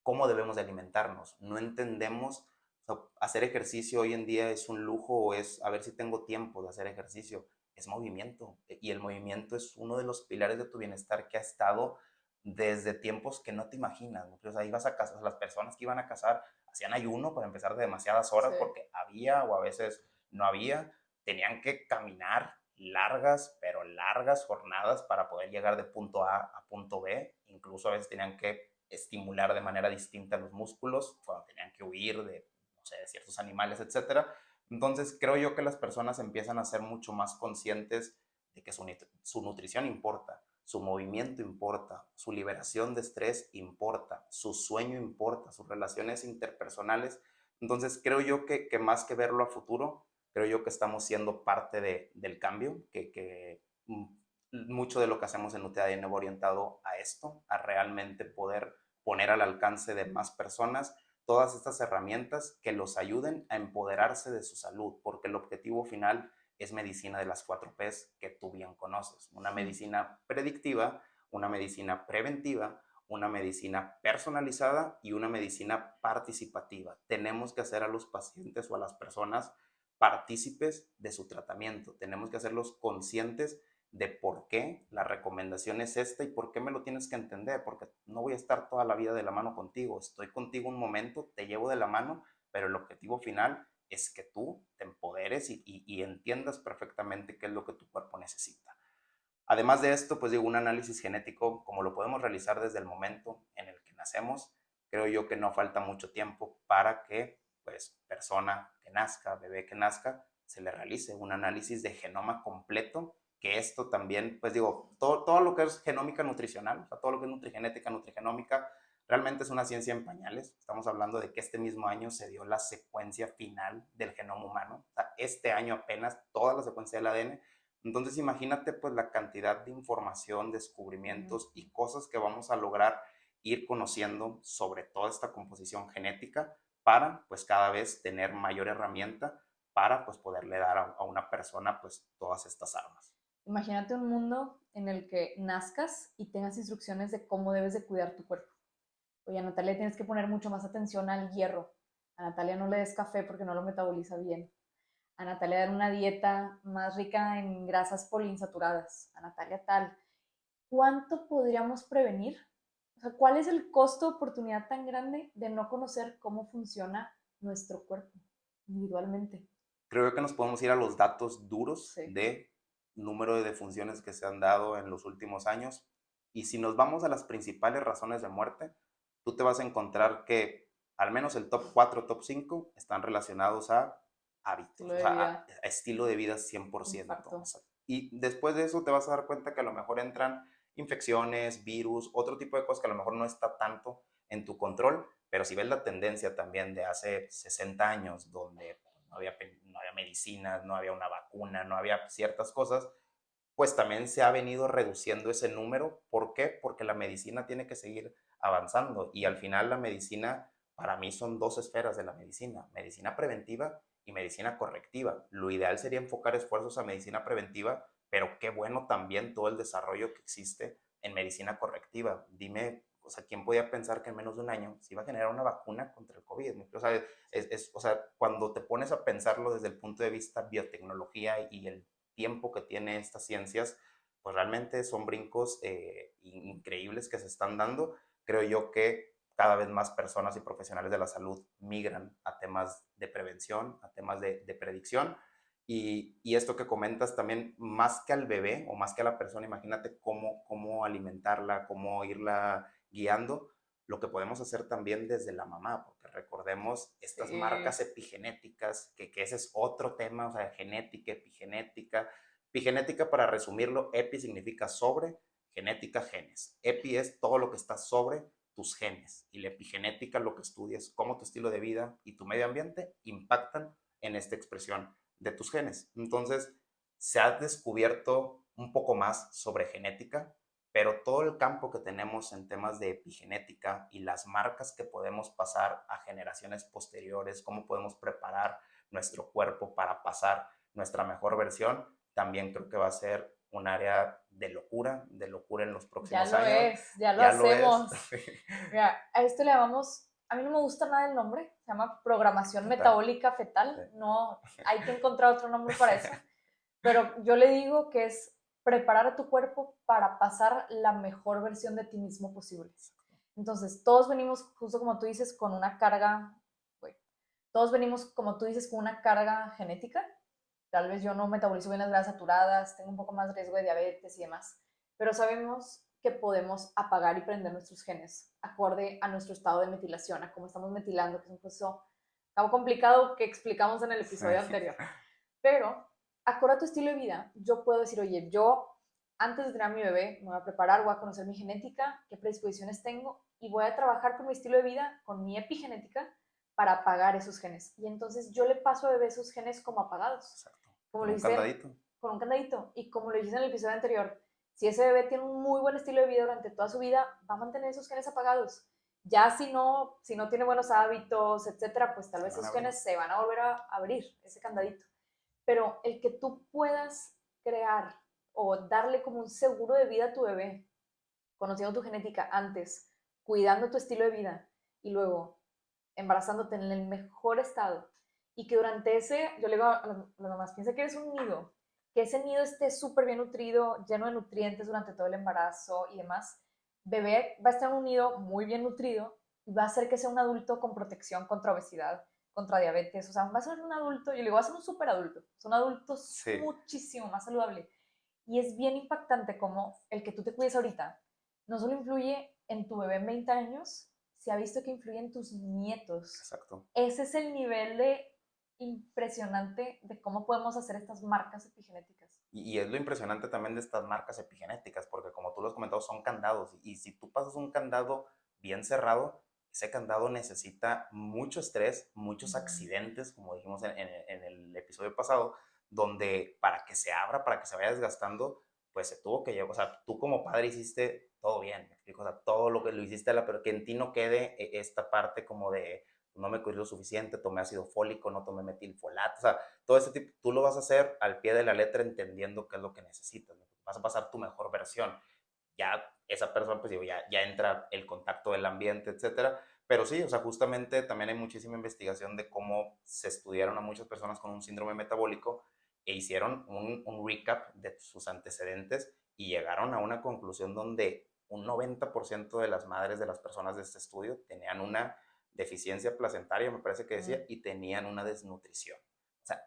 cómo debemos de alimentarnos. No entendemos, o sea, hacer ejercicio hoy en día es un lujo o es a ver si tengo tiempo de hacer ejercicio. Es movimiento y el movimiento es uno de los pilares de tu bienestar que ha estado desde tiempos que no te imaginas, ¿no? O sea, ibas a casar, las personas que iban a casar hacían ayuno para empezar de demasiadas horas porque había o a veces no había, tenían que caminar largas, pero largas jornadas para poder llegar de punto A punto B, incluso a veces tenían que estimular de manera distinta los músculos cuando tenían que huir de, no sé, de ciertos animales, etcétera. Entonces creo yo que las personas empiezan a ser mucho más conscientes de que su nutrición importa, su movimiento importa, su liberación de estrés importa, su sueño importa, sus relaciones interpersonales. Entonces creo yo que más que verlo a futuro, creo yo que estamos siendo parte del cambio, que mucho de lo que hacemos en UTADN va orientado a esto, a realmente poder poner al alcance de más personas todas estas herramientas que los ayuden a empoderarse de su salud, porque el objetivo final es medicina de las 4Ps que tú bien conoces. Una medicina predictiva, una medicina preventiva, una medicina personalizada y una medicina participativa. Tenemos que hacer a los pacientes o a las personas partícipes de su tratamiento. Tenemos que hacerlos conscientes de por qué la recomendación es esta y por qué me lo tienes que entender, porque no voy a estar toda la vida de la mano contigo, estoy contigo un momento, te llevo de la mano, pero el objetivo final es que tú te empoderes y entiendas perfectamente qué es lo que tu cuerpo necesita. Además de esto, pues digo, un análisis genético, como lo podemos realizar desde el momento en el que nacemos, creo yo que no falta mucho tiempo para que, pues, persona que nazca, bebé que nazca, se le realice un análisis de genoma completo, que esto también, pues digo, todo lo que es genómica nutricional, o sea, todo lo que es nutrigenética, nutrigenómica, realmente es una ciencia en pañales. Estamos hablando de que este mismo año se dio la secuencia final del genoma humano, o sea, este año apenas toda la secuencia del ADN. Entonces imagínate pues la cantidad de información, descubrimientos y cosas que vamos a lograr ir conociendo sobre toda esta composición genética para pues cada vez tener mayor herramienta para pues poderle dar a una persona pues todas estas armas. Imagínate un mundo en el que nazcas y tengas instrucciones de cómo debes de cuidar tu cuerpo. Oye, a Natalia tienes que poner mucho más atención al hierro. A Natalia no le des café porque no lo metaboliza bien. a Natalia dar una dieta más rica en grasas poliinsaturadas, a Natalia tal. ¿Cuánto podríamos prevenir? O sea, ¿cuál es el costo de oportunidad tan grande de no conocer cómo funciona nuestro cuerpo individualmente? Creo que nos podemos ir a los datos duros Sí. de número de defunciones que se han dado en los últimos años. Y si nos vamos a las principales razones de muerte, tú te vas a encontrar que al menos el top 4, top 5 están relacionados a hábitos, Estilo o de sea, vida, a estilo de vida 100%. O infarto. sea, y después de eso te vas a dar cuenta que a lo mejor entran infecciones, virus, otro tipo de cosas que a lo mejor no está tanto en tu control, pero si ves la tendencia también de hace 60 años, donde no había medicinas, no había una vacuna, no había ciertas cosas, pues también se ha venido reduciendo ese número. ¿Por qué? Porque la medicina tiene que seguir avanzando y al final la medicina, para mí son dos esferas de la medicina, medicina preventiva y medicina correctiva. Lo ideal sería enfocar esfuerzos a medicina preventiva, pero qué bueno también todo el desarrollo que existe en medicina correctiva. Dime, o sea, ¿quién podía pensar que en menos de un año se iba a generar una vacuna contra el COVID? O sea, o sea, cuando te pones a pensarlo desde el punto de vista biotecnología y el tiempo que tiene estas ciencias, pues realmente son brincos increíbles que se están dando. Creo yo que cada vez más personas y profesionales de la salud migran a temas de prevención, a temas de predicción. Y esto que comentas también, más que al bebé o más que a la persona, imagínate cómo alimentarla, cómo irla guiando, lo que podemos hacer también desde la mamá, porque recordemos estas Sí. marcas epigenéticas, que ese es otro tema, o sea, genética, epigenética. Epigenética, para resumirlo, epi significa sobre, genética, genes. Epi es todo lo que está sobre tus genes y la epigenética lo que estudias, cómo tu estilo de vida y tu medio ambiente impactan en esta expresión de tus genes. Entonces, se ha descubierto un poco más sobre genética, pero todo el campo que tenemos en temas de epigenética y las marcas que podemos pasar a generaciones posteriores, cómo podemos preparar nuestro cuerpo para pasar nuestra mejor versión, también creo que va a ser un área de locura en los Ya próximos lo años. es, ya lo Ya lo es. hacemos. Mira, a esto le llamamos, a mí no me gusta nada el nombre, se llama programación Fetal. metabólica Sí. fetal, no, hay que encontrar otro nombre para eso, pero yo le digo que es preparar a tu cuerpo para pasar la mejor versión de ti mismo posible. Entonces, todos venimos, justo como tú dices, con una carga, güey, todos venimos, como tú dices, con una carga genética. Tal vez yo no metabolizo bien las grasas saturadas, tengo un poco más riesgo de diabetes y demás, pero sabemos que podemos apagar y prender nuestros genes acorde a nuestro estado de metilación, a cómo estamos metilando, que es un proceso algo complicado que explicamos en el episodio Sí. anterior. Pero, acorde a tu estilo de vida, yo puedo decir, oye, yo antes de tener a mi bebé me voy a preparar, voy a conocer mi genética, qué predisposiciones tengo y voy a trabajar con mi estilo de vida, con mi epigenética, para apagar esos genes. Y entonces yo le paso a bebé esos genes como apagados. Exacto. Como Con lo un dijiste, candadito. con un candadito. Y como lo dijiste en el episodio anterior, si ese bebé tiene un muy buen estilo de vida durante toda su vida, va a mantener esos genes apagados. Ya si no tiene buenos hábitos, etcétera, pues tal Se vez van a esos abrir. genes se van a volver a abrir, ese candadito. Pero el que tú puedas crear o darle como un seguro de vida a tu bebé, conociendo tu genética antes, cuidando tu estilo de vida y luego embarazándote en el mejor estado y que durante ese, yo le digo a las mamás, piensa que eres un nido, que ese nido esté súper bien nutrido, lleno de nutrientes durante todo el embarazo y demás, bebé va a estar en un nido muy bien nutrido y va a hacer que sea un adulto con protección contra obesidad, contra diabetes, o sea, va a ser un adulto, yo le digo, va a ser un súper adulto, son adultos Sí. muchísimo más saludable. Y es bien impactante como el que tú te cuides ahorita no solo influye en tu bebé en 20 años, se ha visto que influye en tus nietos. Exacto. Ese es el nivel de impresionante de cómo podemos hacer estas marcas epigenéticas. Y es lo impresionante también de estas marcas epigenéticas, porque como tú lo has comentado, son candados. Y si tú pasas un candado bien cerrado, ese candado necesita mucho estrés, muchos accidentes, como dijimos en el episodio pasado, donde para que se abra, para que se vaya desgastando, pues se tuvo que llevar. O sea, tú como padre hiciste todo bien, ¿me explico? O sea, todo lo que lo hiciste, pero que en ti no quede esta parte como de no me cuidé lo suficiente, tomé ácido fólico, no tomé metilfolato, o sea, todo ese tipo, tú lo vas a hacer al pie de la letra entendiendo qué es lo que necesitas, ¿no? Vas a pasar tu mejor versión. Ya esa persona, pues digo, ya entra el contacto del ambiente, etcétera, Pero sí, o sea, justamente también hay muchísima investigación de cómo se estudiaron a muchas personas con un síndrome metabólico e hicieron un recap de sus antecedentes y llegaron a una conclusión donde un 90% de las madres de las personas de este estudio tenían una deficiencia placentaria, me parece que decía, y tenían una desnutrición. O sea,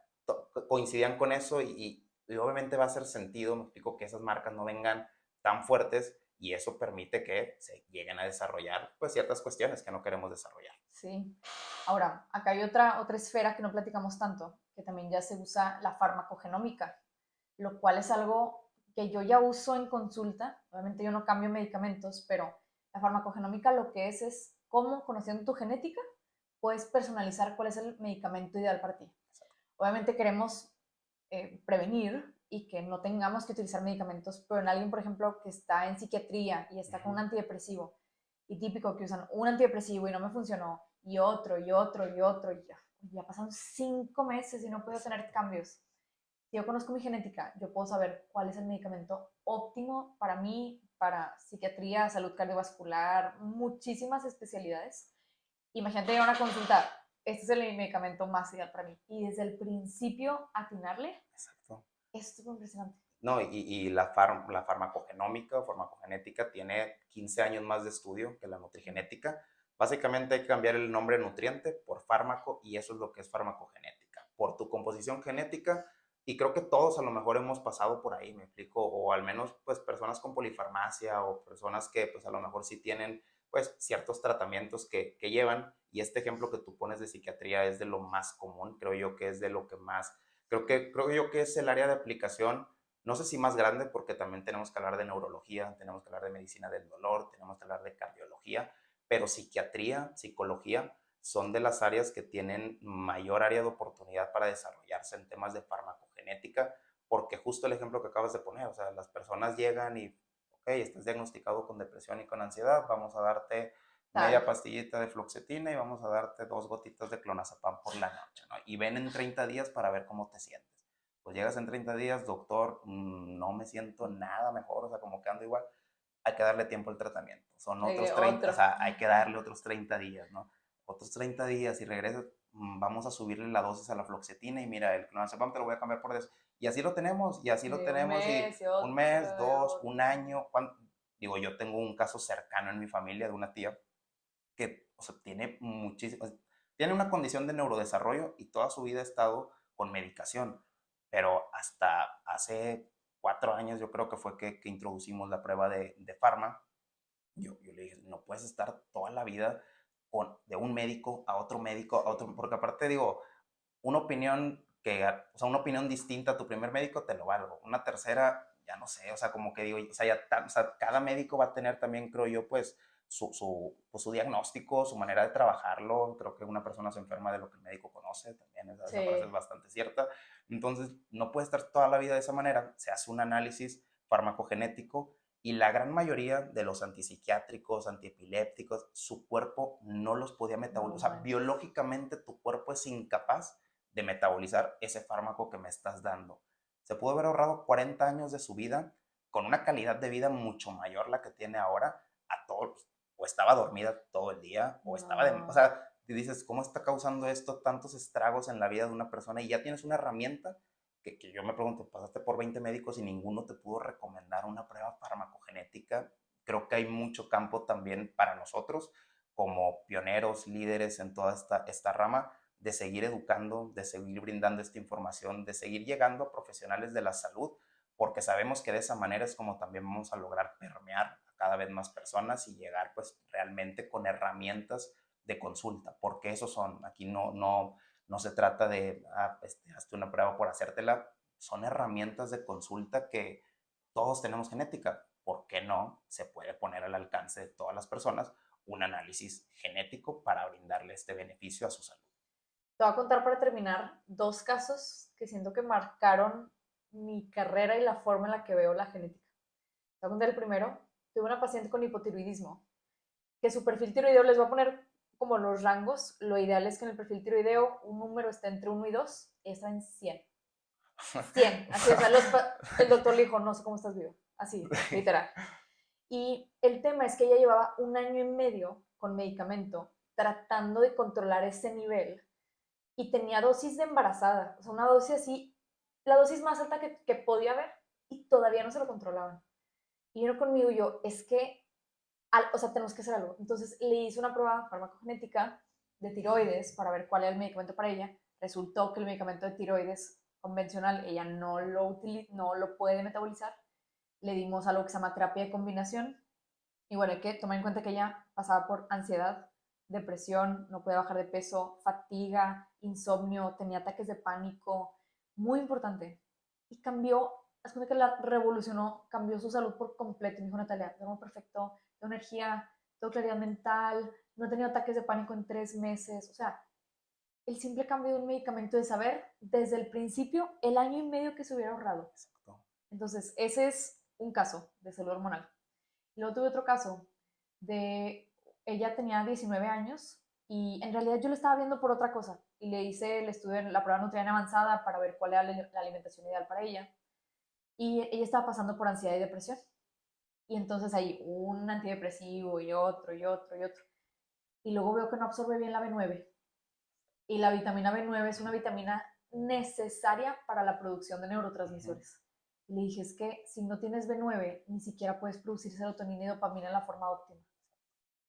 coincidían con eso y obviamente va a hacer sentido, me explico, que esas marcas no vengan tan fuertes y eso permite que se lleguen a desarrollar pues ciertas cuestiones que no queremos desarrollar. Sí. Ahora, acá hay otra esfera que no platicamos tanto, que también ya se usa la farmacogenómica, lo cual es algo que yo ya uso en consulta. Obviamente yo no cambio medicamentos, pero la farmacogenómica lo que es cómo, conociendo tu genética, puedes personalizar cuál es el medicamento ideal para ti. Obviamente queremos prevenir y que no tengamos que utilizar medicamentos, pero en alguien, por ejemplo, que está en psiquiatría y está con un antidepresivo, y típico que usan un antidepresivo y no me funcionó, y otro, y otro, y otro, y ya pasan 5 meses y no puedo tener cambios. Si yo conozco mi genética, yo puedo saber cuál es el medicamento óptimo para mí, para psiquiatría, salud cardiovascular, muchísimas especialidades. Imagínate ir a una consulta, este es el medicamento más ideal para mí. Y desde el principio atinarle, Exacto. esto es muy impresionante. No, y la farmacogenómica o farmacogenética tiene 15 años más de estudio que la nutrigenética. Básicamente hay que cambiar el nombre nutriente por fármaco y eso es lo que es farmacogenética. Por tu composición genética, y creo que todos a lo mejor hemos pasado por ahí, me explico, o al menos pues personas con polifarmacia o personas que pues a lo mejor sí tienen pues ciertos tratamientos que llevan, y este ejemplo que tú pones de psiquiatría es de lo más común, creo yo que es de lo que más, creo yo que es el área de aplicación, no sé si más grande, porque también tenemos que hablar de neurología, tenemos que hablar de medicina del dolor, tenemos que hablar de cardiología, pero psiquiatría, psicología, son de las áreas que tienen mayor área de oportunidad para desarrollarse en temas de farmacogenética, porque justo el ejemplo que acabas de poner, o sea, las personas llegan y, ok, estás diagnosticado con depresión y con ansiedad, vamos a darte media pastillita de fluoxetina y vamos a darte 2 gotitas de clonazepam por la noche, ¿no? Y ven en 30 días para ver cómo te sientes. Pues llegas en 30 días, doctor, no me siento nada mejor, o sea, como que ando igual, hay que darle tiempo al tratamiento. Son otros 30, o sea, hay que darle otros 30 días, ¿no? Otros 30 días y regresas, vamos a subirle la dosis a la fluoxetina y mira, el clonazepam te lo voy a cambiar por eso. Y así lo tenemos, y así lo tenemos, y un mes, 2, un año, digo, yo tengo un caso cercano en mi familia de una tía que, o sea, tiene muchísimo, tiene una condición de neurodesarrollo y toda su vida ha estado con medicación, pero hasta hace 4 años yo creo que fue que introducimos la prueba de Pharma. Yo le dije, no puedes estar toda la vida de un médico a otro médico, a otro, porque aparte digo, una opinión o sea, una opinión distinta a tu primer médico te lo valgo, una tercera, ya no sé, o sea, como que digo, o sea, o sea, cada médico va a tener también, creo yo, pues, pues, su diagnóstico, su manera de trabajarlo, creo que una persona se enferma de lo que el médico conoce, también esa frase es bastante cierta, entonces no puede estar toda la vida de esa manera, se hace un análisis farmacogenético y la gran mayoría de los antipsiquiátricos, antiepilépticos, su cuerpo no los podía metabolizar. O sea, biológicamente tu cuerpo es incapaz de metabolizar ese fármaco que me estás dando. Se pudo haber ahorrado 40 años de su vida con una calidad de vida mucho mayor la que tiene ahora a todos. O estaba dormida todo el día, o estaba o sea, te dices, ¿cómo está causando esto tantos estragos en la vida de una persona? Y ya tienes una herramienta que yo me pregunto, pasaste por 20 médicos y ninguno te pudo recomendar una prueba farmacogenética. Creo que hay mucho campo también para nosotros como pioneros, líderes en toda esta rama, de seguir educando, de seguir brindando esta información, de seguir llegando a profesionales de la salud, porque sabemos que de esa manera es como también vamos a lograr permear a cada vez más personas y llegar pues realmente con herramientas de consulta, porque esos son, aquí no se trata de, hazte una prueba por hacértela, son herramientas de consulta que todos tenemos genética. ¿Por qué no se puede poner al alcance de todas las personas un análisis genético para brindarle este beneficio a su salud? Te voy a contar para terminar 2 casos que siento que marcaron mi carrera y la forma en la que veo la genética. Te voy a contar el primero. Tuve una paciente con hipotiroidismo, que su perfil tiroideo, les voy a poner como los rangos. Lo ideal es que en el perfil tiroideo un número esté entre 1 y 2, y está en 100. 100. Así, o sea, el doctor le dijo, no sé cómo estás vivo. Así, literal. Y el tema es que ella llevaba 1 año y medio con medicamento tratando de controlar ese nivel y tenía dosis de embarazada, o sea, una dosis así, la dosis más alta que podía haber y todavía no se lo controlaban. Y vino conmigo y yo, es que, o sea, tenemos que hacer algo. Entonces le hice una prueba farmacogenética de tiroides para ver cuál era el medicamento para ella. Resultó que el medicamento de tiroides convencional ella no lo puede metabolizar. Le dimos algo que se llama terapia de combinación. Y bueno, hay que tomar en cuenta que ella pasaba por ansiedad, depresión, no podía bajar de peso, fatiga, insomnio, tenía ataques de pánico, muy importante. Y cambió, es como que la revolucionó, cambió su salud por completo. Me dijo Natalia, duermo perfecto, tengo energía, tengo claridad mental, no he tenido ataques de pánico en 3 meses. O sea, el simple cambio de un medicamento de saber desde el principio el año y medio que se hubiera ahorrado. Exacto. Entonces, ese es un caso de salud hormonal. Y luego tuve otro caso de, ella tenía 19 años y en realidad yo lo estaba viendo por otra cosa y le hice el estudio, la prueba nutricional avanzada para ver cuál era la alimentación ideal para ella. Y ella estaba pasando por ansiedad y depresión. Y entonces ahí un antidepresivo y otro y otro y otro. Y luego veo que no absorbe bien la B9. Y la vitamina B9 es una vitamina necesaria para la producción de neurotransmisores. Y le dije, es que si no tienes B9, ni siquiera puedes producir serotonina y dopamina en la forma óptima.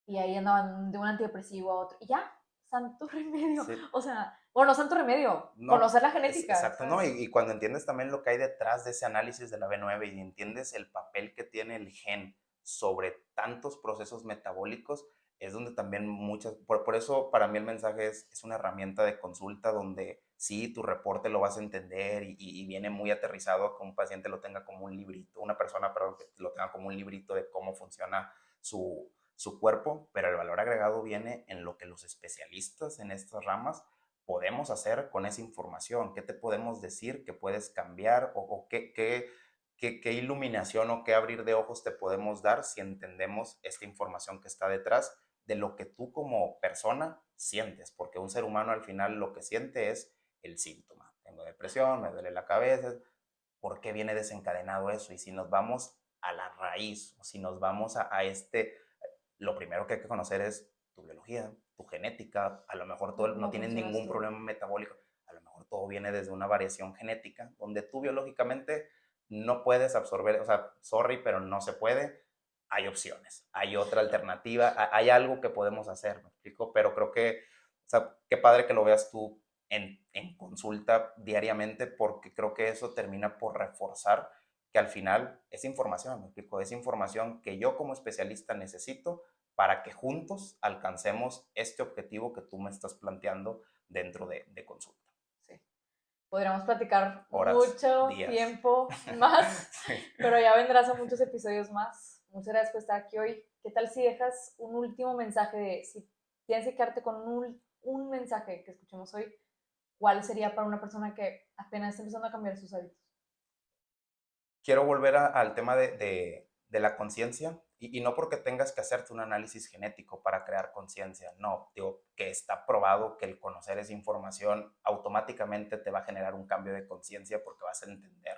Y ahí andaban de un antidepresivo a otro. Y ya, santo remedio. Sí. O sea, bueno, santo remedio, No, conocer la genética. exacto, ¿no? Y cuando entiendes también lo que hay detrás de ese análisis de la B9 y entiendes el papel que tiene el gen sobre tantos procesos metabólicos, es donde también por eso para mí el mensaje es una herramienta de consulta donde sí, tu reporte lo vas a entender y viene muy aterrizado que un paciente lo tenga como un librito, una persona, perdón, que lo tenga como un librito de cómo funciona su cuerpo, pero el valor agregado viene en lo que los especialistas en estas ramas podemos hacer con esa información, qué te podemos decir que puedes cambiar o qué iluminación o qué abrir de ojos te podemos dar si entendemos esta información que está detrás de lo que tú como persona sientes, porque un ser humano al final lo que siente es el síntoma. Tengo depresión, me duele la cabeza, ¿por qué viene desencadenado eso? Y si nos vamos a la raíz, o si nos vamos lo primero que hay que conocer es tu biología, tu genética, a lo mejor todo, no ¿Cómo tienes funcionas ningún tú? problema metabólico, a lo mejor todo viene desde una variación genética, donde tú biológicamente no puedes absorber, o sea, sorry, pero no se puede, hay opciones, hay otra alternativa, hay algo que podemos hacer, ¿me explico? Pero creo que, o sea, qué padre que lo veas tú en consulta diariamente, porque creo que eso termina por reforzar que al final es información, me explico, es información que yo como especialista necesito para que juntos alcancemos este objetivo que tú me estás planteando dentro de consulta. Sí. Podríamos platicar Horas, mucho días. tiempo más, Sí. pero ya vendrás a muchos episodios más. Muchas gracias por estar aquí hoy. ¿Qué tal si dejas un último mensaje de, si tienes que quedarte con un mensaje que escuchemos hoy, cuál sería para una persona que apenas está empezando a cambiar sus hábitos? Quiero volver al tema de la conciencia y no porque tengas que hacerte un análisis genético para crear conciencia, no, digo que está probado que el conocer esa información automáticamente te va a generar un cambio de conciencia porque vas a entender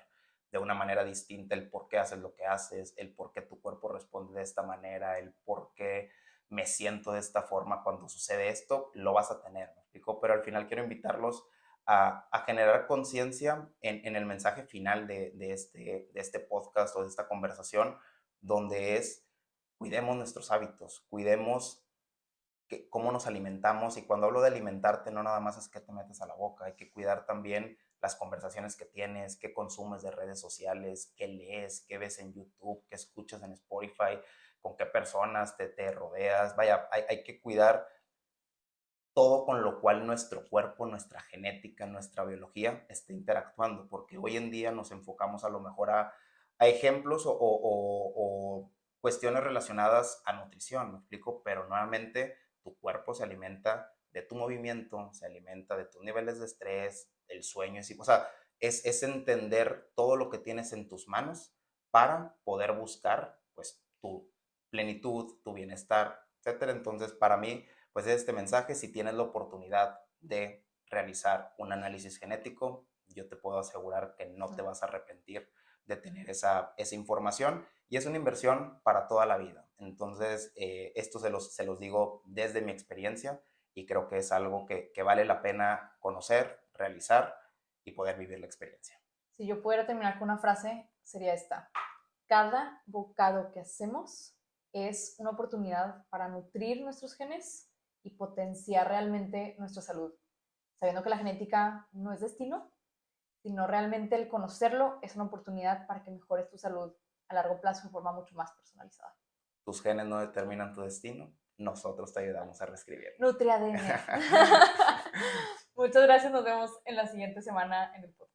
de una manera distinta el por qué haces lo que haces, el por qué tu cuerpo responde de esta manera, el por qué me siento de esta forma cuando sucede esto, lo vas a tener, ¿me explico? Pero al final quiero invitarlos a generar conciencia en el mensaje final de este podcast o de esta conversación, donde es cuidemos nuestros hábitos, cuidemos cómo nos alimentamos. Y cuando hablo de alimentarte, no nada más es que te metes a la boca, hay que cuidar también las conversaciones que tienes, qué consumes de redes sociales, qué lees, qué ves en YouTube, qué escuchas en Spotify, con qué personas te rodeas. Vaya, hay que cuidar todo con lo cual nuestro cuerpo, nuestra genética, nuestra biología esté interactuando, porque hoy en día nos enfocamos a lo mejor a ejemplos o cuestiones relacionadas a nutrición, ¿me explico? Pero nuevamente tu cuerpo se alimenta de tu movimiento, se alimenta de tus niveles de estrés, el sueño, o sea, es entender todo lo que tienes en tus manos para poder buscar pues tu plenitud, tu bienestar, etcétera. Entonces, para mí, pues este mensaje, si tienes la oportunidad de realizar un análisis genético, yo te puedo asegurar que no te vas a arrepentir de tener esa información y es una inversión para toda la vida. Entonces, esto se los digo desde mi experiencia y creo que es algo que vale la pena conocer, realizar y poder vivir la experiencia. Si yo pudiera terminar con una frase, sería esta. Cada bocado que hacemos es una oportunidad para nutrir nuestros genes y potenciar realmente nuestra salud, sabiendo que la genética no es destino, sino realmente el conocerlo es una oportunidad para que mejores tu salud a largo plazo de forma mucho más personalizada. Tus genes no determinan tu destino, nosotros te ayudamos a reescribirlo. NutriADN. Muchas gracias, nos vemos en la siguiente semana en el podcast.